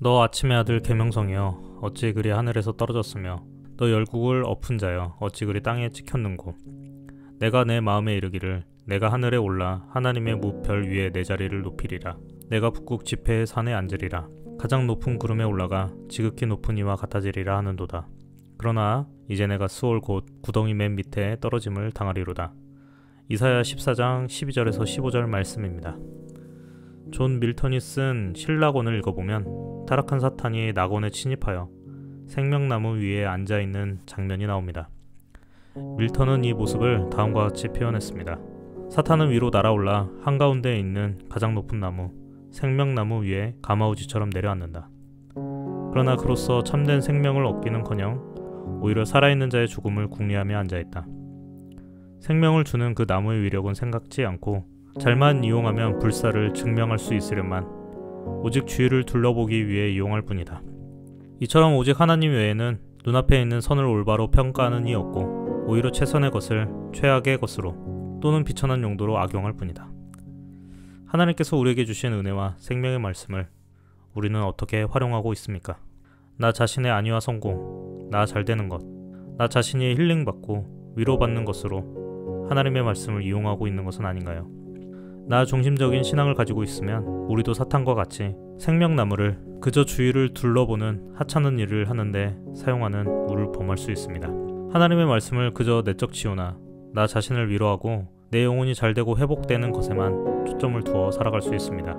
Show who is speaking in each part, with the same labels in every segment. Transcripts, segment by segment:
Speaker 1: 너 아침의 아들 계명성이여 어찌 그리 하늘에서 떨어졌으며 너 열국을 엎은 자여 어찌 그리 땅에 찍혔는고. 내가 내 마음에 이르기를 내가 하늘에 올라 하나님의 무별 위에 내 자리를 높이리라. 내가 북극 지폐의 산에 앉으리라. 가장 높은 구름에 올라가 지극히 높은 이와 같아지리라 하는도다. 그러나 이제 내가 스올 곧 구덩이 맨 밑에 떨어짐을 당하리로다. 이사야 14장 12절에서 15절 말씀입니다. 존 밀턴이 쓴 신라권을 읽어보면 타락한 사탄이 낙원에 침입하여 생명나무 위에 앉아있는 장면이 나옵니다. 밀턴은 이 모습을 다음과 같이 표현했습니다. 사탄은 위로 날아올라 한가운데에 있는 가장 높은 나무, 생명나무 위에 가마우지처럼 내려앉는다. 그러나 그로써 참된 생명을 얻기는커녕 오히려 살아있는 자의 죽음을 궁리하며 앉아있다. 생명을 주는 그 나무의 위력은 생각지 않고 잘만 이용하면 불사를 증명할 수 있으련만 오직 주위를 둘러보기 위해 이용할 뿐이다. 이처럼 오직 하나님 외에는 눈앞에 있는 선을 올바로 평가하는 이 없고 오히려 최선의 것을 최악의 것으로 또는 비천한 용도로 악용할 뿐이다. 하나님께서 우리에게 주신 은혜와 생명의 말씀을 우리는 어떻게 활용하고 있습니까? 나 자신의 안위와 성공, 나 잘되는 것, 나 자신이 힐링받고 위로받는 것으로 하나님의 말씀을 이용하고 있는 것은 아닌가요? 나 중심적인 신앙을 가지고 있으면 우리도 사탄과 같이 생명나무를 그저 주위를 둘러보는 하찮은 일을 하는데 사용하는 우를 범할 수 있습니다. 하나님의 말씀을 그저 내적 치유나 나 자신을 위로하고 내 영혼이 잘되고 회복되는 것에만 초점을 두어 살아갈 수 있습니다.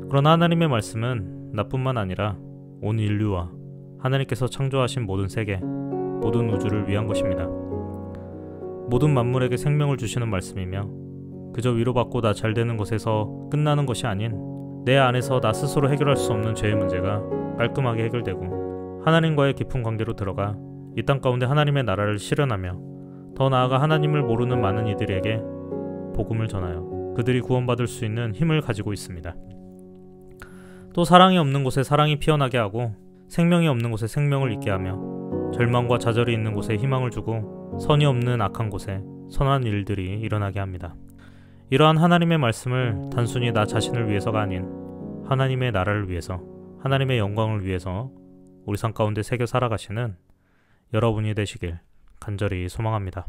Speaker 1: 그러나 하나님의 말씀은 나뿐만 아니라 온 인류와 하나님께서 창조하신 모든 세계, 모든 우주를 위한 것입니다. 모든 만물에게 생명을 주시는 말씀이며 그저 위로받고 나 잘되는 것에서 끝나는 것이 아닌 내 안에서 나 스스로 해결할 수 없는 죄의 문제가 깔끔하게 해결되고 하나님과의 깊은 관계로 들어가 이 땅 가운데 하나님의 나라를 실현하며 더 나아가 하나님을 모르는 많은 이들에게 복음을 전하여 그들이 구원받을 수 있는 힘을 가지고 있습니다. 또 사랑이 없는 곳에 사랑이 피어나게 하고 생명이 없는 곳에 생명을 있게 하며 절망과 좌절이 있는 곳에 희망을 주고 선이 없는 악한 곳에 선한 일들이 일어나게 합니다. 이러한 하나님의 말씀을 단순히 나 자신을 위해서가 아닌 하나님의 나라를 위해서, 하나님의 영광을 위해서 우리 삶 가운데 새겨 살아가시는 여러분이 되시길 간절히 소망합니다.